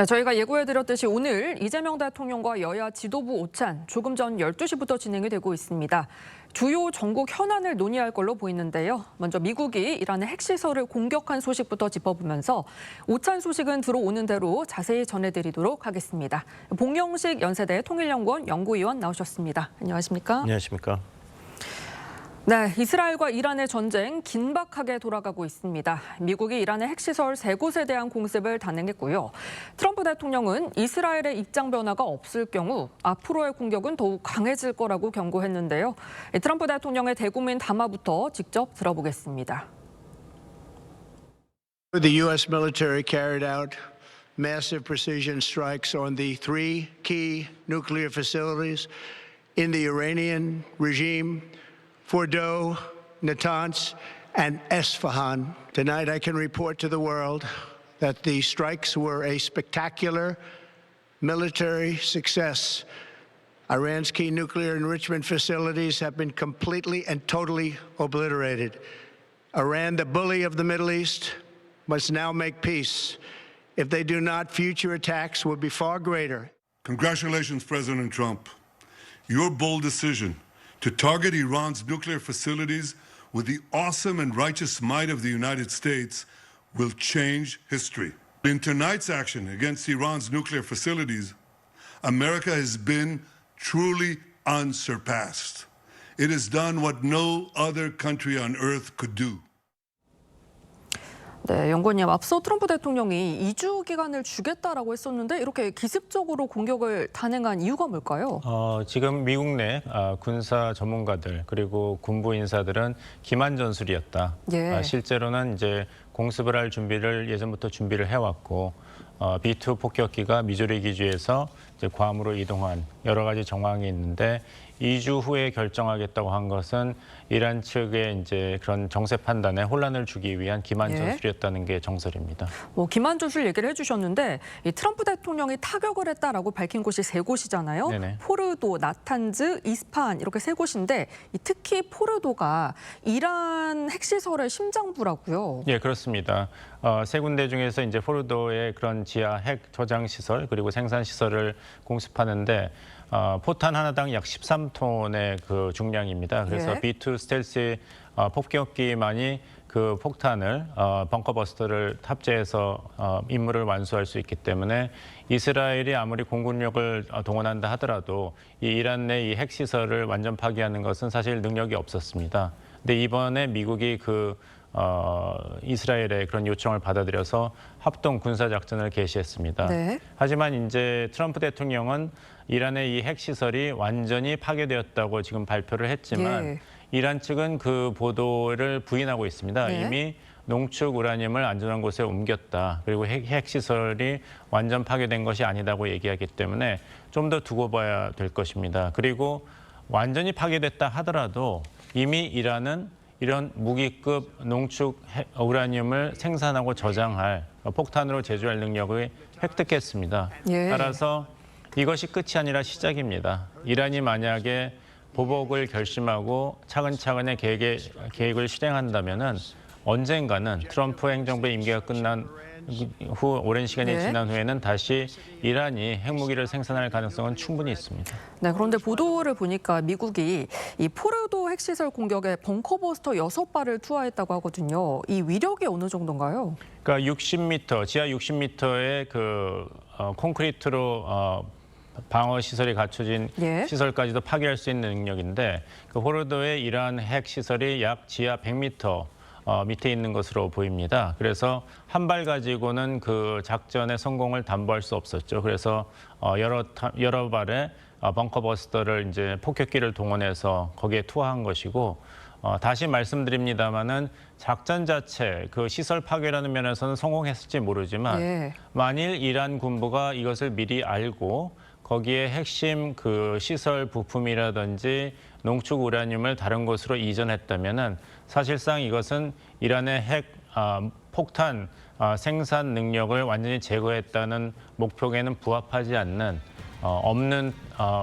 네, 저희가 예고해드렸듯이 오늘 이재명 대통령과 여야 지도부 오찬 조금 전 12시부터 진행이 되고 있습니다. 주요 전국 현안을 논의할 걸로 보이는데요. 먼저 미국이 이란의 핵시설을 공격한 소식부터 짚어보면서 오찬 소식은 들어오는 대로 자세히 전해드리도록 하겠습니다. 봉영식 연세대 통일연구원 연구위원 나오셨습니다. 안녕하십니까? 안녕하십니까? 네, 이스라엘과 이란의 전쟁 긴박하게 돌아가고 있습니다. 미국이 이란의 핵시설 3곳에 대한 공습을 단행했고요. 트럼프 대통령은 이스라엘의 입장 변화가 없을 경우 앞으로의 공격은 더욱 강해질 거라고 경고했는데요. 트럼프 대통령의 대국민 담화부터 직접 들어보겠습니다. The U.S. military carried out massive precision strikes on the 3 key nuclear facilities in the Iranian regime, Fordow, Natanz, and Esfahan. Tonight I can report to the world that the strikes were a spectacular military success. Iran's key nuclear enrichment facilities have been completely and totally obliterated. Iran, the bully of the Middle East, must now make peace. If they do not, future attacks will be far greater. Congratulations, President Trump. Your bold decision to target Iran's nuclear facilities with the awesome and righteous might of the United States will change history. In tonight's action against Iran's nuclear facilities, America has been truly unsurpassed. It has done what no other country on earth could do. 네, 연구원님, 앞서 트럼프 대통령이 2주 기간을 주겠다라고 했었는데 이렇게 기습적으로 공격을 단행한 이유가 뭘까요? 지금 미국 내 군사 전문가들 그리고 군부 인사들은 기만 전술이었다. 예. 실제로는 이제 공습을 할 준비를 예전부터 준비를 해왔고 B-2 폭격기가 미주리 기지에서 이제 괌으로 이동한 여러 가지 정황이 있는데 2주 후에 결정하겠다고 한 것은 이란 측의 이제 그런 정세 판단에 혼란을 주기 위한 기만 전술이었다는 게 정설입니다. 기만 전술 얘기를 해주셨는데 이 트럼프 대통령이 타격을 했다라고 밝힌 곳이 3곳이잖아요. 네네. 포르도, 나탄즈, 이스파한 이렇게 3곳인데 특히 포르도가 이란 핵시설의 심장부라고요. 예, 그렇습니다. 3군데 중에서 이제 포르도의 그런 지하 핵 저장 시설 그리고 생산 시설을 공습하는데 포탄 하나당 약 13톤의 그 중량입니다. 그래서 예. B-2 스텔스 폭격기만이 그 폭탄을 벙커버스터를 탑재해서 임무를 완수할 수 있기 때문에 이스라엘이 아무리 공군력을 동원한다 하더라도 이 이란 내 이 핵시설을 완전 파괴하는 것은 사실 능력이 없었습니다. 근데 이번에 미국이 이스라엘의 그런 요청을 받아들여서 합동 군사작전을 개시했습니다. 네. 하지만 이제 트럼프 대통령은 이란의 이 핵시설이 완전히 파괴되었다고 지금 발표를 했지만 예. 이란 측은 그 보도를 부인하고 있습니다. 네. 이미 농축 우라늄을 안전한 곳에 옮겼다. 그리고 핵시설이 완전 파괴된 것이 아니다고 얘기하기 때문에 좀 더 두고 봐야 될 것입니다. 그리고 완전히 파괴됐다 하더라도 이미 이란은 이런 무기급 농축 우라늄을 생산하고 저장할 폭탄으로 제조할 능력을 획득했습니다. 예. 따라서 이것이 끝이 아니라 시작입니다. 이란이 만약에 보복을 결심하고 차근차근의 계획을 실행한다면은 언젠가는 트럼프 행정부의 임기가 끝난 후 오랜 시간이 네. 지난 후에는 다시 이란이 핵무기를 생산할 가능성은 충분히 있습니다. 네, 그런데 보도를 보니까 미국이 이 포르도 핵시설 공격에 벙커버스터 6발을 투하했다고 하거든요. 이 위력이 어느 정도인가요? 그러니까 60m, 지하 60m의 콘크리트로 방어 시설이 갖춰진 예. 시설까지도 파괴할 수 있는 능력인데 그 포르도의 이러한 핵 시설이 약 지하 100m 밑에 있는 것으로 보입니다. 그래서 한 발 가지고는 그 작전의 성공을 담보할 수 없었죠. 그래서 여러 발의 벙커버스터를 이제 폭격기를 동원해서 거기에 투하한 것이고 다시 말씀드립니다마는 작전 자체 그 시설 파괴라는 면에서는 성공했을지 모르지만 예. 만일 이란 군부가 이것을 미리 알고 거기에 핵심 그 시설 부품이라든지 농축 우라늄을 다른 곳으로 이전했다면은 사실상 이것은 이란의 핵 폭탄 생산 능력을 완전히 제거했다는 목표에는 부합하지 않는 없는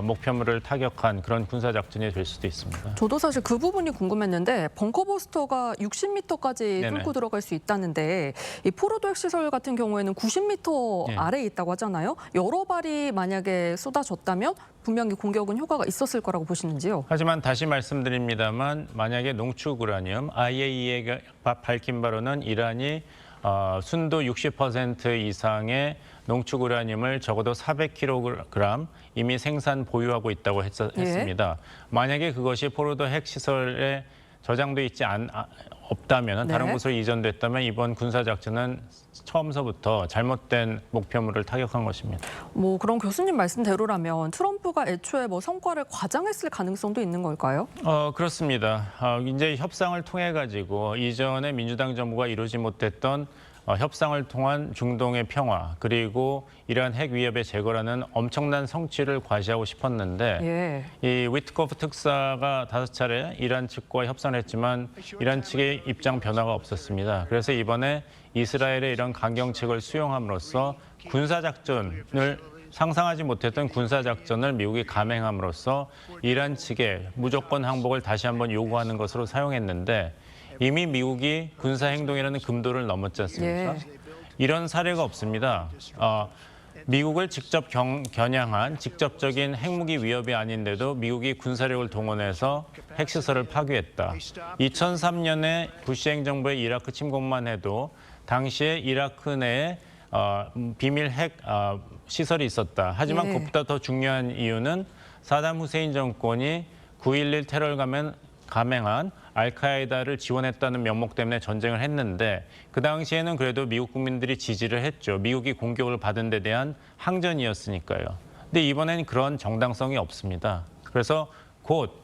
목표물을 타격한 그런 군사작전이 될 수도 있습니다. 저도 사실 그 부분이 궁금했는데 벙커버스터가 60m까지 네네. 뚫고 들어갈 수 있다는데 이 포로도 핵시설 같은 경우에는 90m 네. 아래에 있다고 하잖아요. 여러 발이 만약에 쏟아졌다면 분명히 공격은 효과가 있었을 거라고 보시는지요? 하지만 다시 말씀드립니다만 만약에 농축 우라늄, IAEA가 밝힌 바로는 이란이 순도 60% 이상의 농축 우라늄을 적어도 400kg 이미 생산 보유하고 있다고 했습니다. 만약에 그것이 포로도 핵시설에 저장돼 있지 없다면 다른 네. 곳으로 이전됐다면 이번 군사작전은 처음서부터 잘못된 목표물을 타격한 것입니다. 뭐 그런 교수님 말씀대로라면 트럼프가 애초에 뭐 성과를 과장했을 가능성도 있는 걸까요? 그렇습니다. 이제 협상을 통해 가지고 이전에 민주당 정부가 이루지 못했던 협상을 통한 중동의 평화 그리고 이러한 핵 위협의 제거라는 엄청난 성취를 과시하고 싶었는데 이 위트코프 특사가 5차례 이란 측과 협상을 했지만 이란 측의 입장 변화가 없었습니다. 그래서 이번에 이스라엘의 이런 강경책을 수용함으로써 군사작전을 상상하지 못했던 군사작전을 미국이 감행함으로써 이란 측에 무조건 항복을 다시 한번 요구하는 것으로 사용했는데 이미 미국이 군사행동이라는 금도를 넘었지 않습니까? 이런 사례가 없습니다. 미국을 직접 겨냥한 직접적인 핵무기 위협이 아닌데도 미국이 군사력을 동원해서 핵시설을 파괴했다. 2003년에 부시 행정부의 이라크 침공만 해도 당시에 이라크 내에 비밀 핵 시설이 있었다. 하지만 그것보다 더 중요한 이유는 사담 후세인 정권이 9.11 테러를 감행한 알카에다를 지원했다는 명목 때문에 전쟁을 했는데 그 당시에는 그래도 미국 국민들이 지지를 했죠. 미국이 공격을 받은 데 대한 항전이었으니까요. 근데 이번엔 그런 정당성이 없습니다. 그래서 곧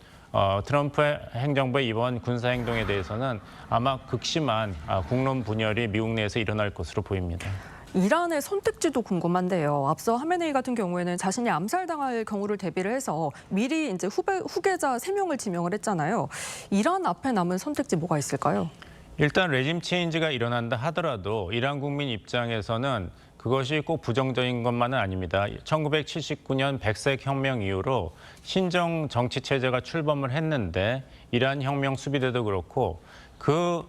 트럼프 행정부의 이번 군사행동에 대해서는 아마 극심한 국론 분열이 미국 내에서 일어날 것으로 보입니다. 이란의 선택지도 궁금한데요. 앞서 하메네이 같은 경우에는 자신이 암살당할 경우를 대비를 해서 미리 이제 후계자 3명을 지명을 했잖아요. 이란 앞에 남은 선택지 뭐가 있을까요? 일단 레짐 체인지가 일어난다 하더라도 이란 국민 입장에서는 그것이 꼭 부정적인 것만은 아닙니다. 1979년 백색 혁명 이후로 신정 정치 체제가 출범을 했는데 이란 혁명 수비대도 그렇고 그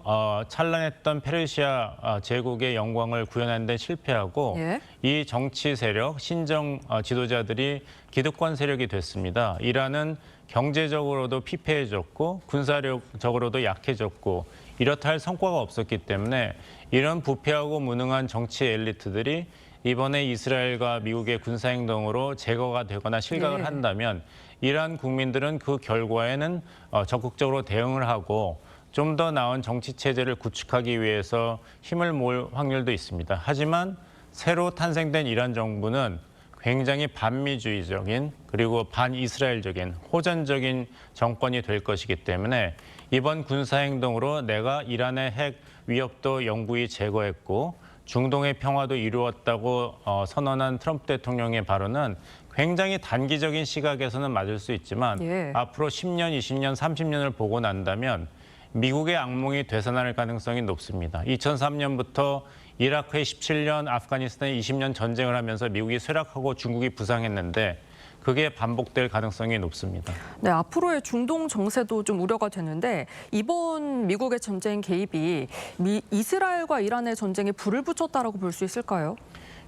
찬란했던 페르시아 제국의 영광을 구현하는 데 실패하고 이 정치 세력, 신정 지도자들이 기득권 세력이 됐습니다. 이란은 경제적으로도 피폐해졌고 군사력적으로도 약해졌고 이렇다 할 성과가 없었기 때문에 이런 부패하고 무능한 정치 엘리트들이 이번에 이스라엘과 미국의 군사행동으로 제거가 되거나 실각을 한다면 이란 국민들은 그 결과에는 적극적으로 대응을 하고 좀 더 나은 정치 체제를 구축하기 위해서 힘을 모을 확률도 있습니다. 하지만 새로 탄생된 이란 정부는 굉장히 반미주의적인 그리고 반이스라엘적인 호전적인 정권이 될 것이기 때문에 이번 군사행동으로 내가 이란의 핵 위협도 영구히 제거했고 중동의 평화도 이루었다고 선언한 트럼프 대통령의 발언은 굉장히 단기적인 시각에서는 맞을 수 있지만 앞으로 10년, 20년, 30년을 보고 난다면 미국의 악몽이 되살아날 가능성이 높습니다. 2003년부터 이라크에 17년, 아프가니스탄에 20년 전쟁을 하면서 미국이 쇠락하고 중국이 부상했는데 그게 반복될 가능성이 높습니다. 네, 앞으로의 중동 정세도 좀 우려가 되는데 이번 미국의 전쟁 개입이 이스라엘과 이란의 전쟁에 불을 붙였다라고 볼 수 있을까요?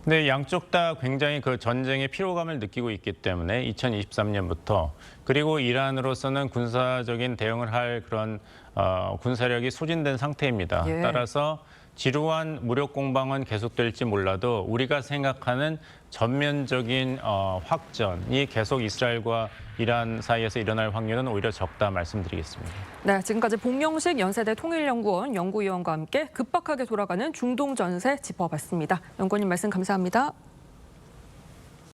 네, 양쪽 다 굉장히 그 전쟁의 피로감을 느끼고 있기 때문에 2023년부터 그리고 이란으로서는 군사적인 대응을 할 그런 군사력이 소진된 상태입니다. 따라서 지루한 무력 공방은 계속될지 몰라도 우리가 생각하는 전면적인 확전이 계속 이스라엘과 이란 사이에서 일어날 확률은 오히려 적다 말씀드리겠습니다. 네, 지금까지 봉영식 연세대 통일연구원 연구위원과 함께 급박하게 돌아가는 중동 전세 짚어봤습니다. 연구원님 말씀 감사합니다.